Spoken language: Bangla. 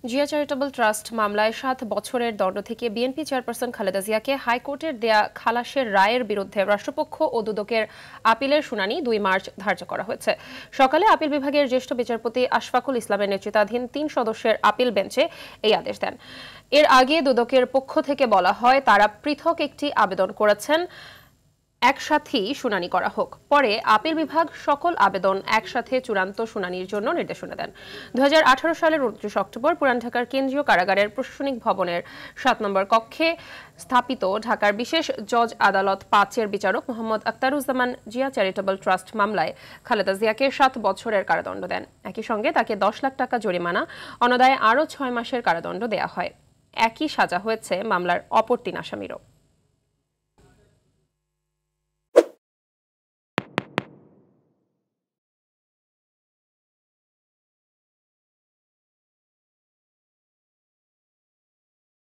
জিয়া চ্যারিটেবল ট্রাস্ট মামলায় ৭ বছরের দণ্ড থেকে বিএনপি চেয়ারপারসন খালেদা জিয়াকে হাইকোর্টের দেয়া খালাসের রায়ের বিরুদ্ধে রাষ্ট্রপক্ষ ও দুদকের আপিলের শুনানি ২ মার্চ ধার্য করা হয়েছে। সকালে আপিল বিভাগের জ্যেষ্ঠ বিচারপতি আশফাকুল ইসলামের নেতৃত্বাধীন ৩ সদস্যের আপিল বেঞ্চে এই আদেশ দেন। এর আগে দুদকের পক্ষ থেকে বলা হয় তারা পৃথক একটি আবেদন করেছেন, একসাথেই শুনানি করা হোক। পরে আপিল বিভাগ সকল আবেদন একসাথে চূড়ান্ত শুনানির জন্য নির্দেশনা দেন। ২০১৮ সালের ২৯ অক্টোবর পুরান ঢাকার কেন্দ্রীয় কারাগারের প্রশাসনিক ভবনের ৭ নম্বর কক্ষে স্থাপিত ঢাকার বিশেষ জজ আদালত ৫-এর বিচারক মোহাম্মদ আখতারুজ্জামান জিয়া চ্যারিটেবল ট্রাস্ট মামলায় খালেদা জিয়াকে ৭ বছরের কারাদণ্ড দেন। একই সঙ্গে তাকে ১০ লাখ টাকা জরিমানা, অনাদায়ে আরও ৬ মাসের কারাদণ্ড দেয়া হয়। একই সাজা হয়েছে মামলার অপর ৩ আসামিরও।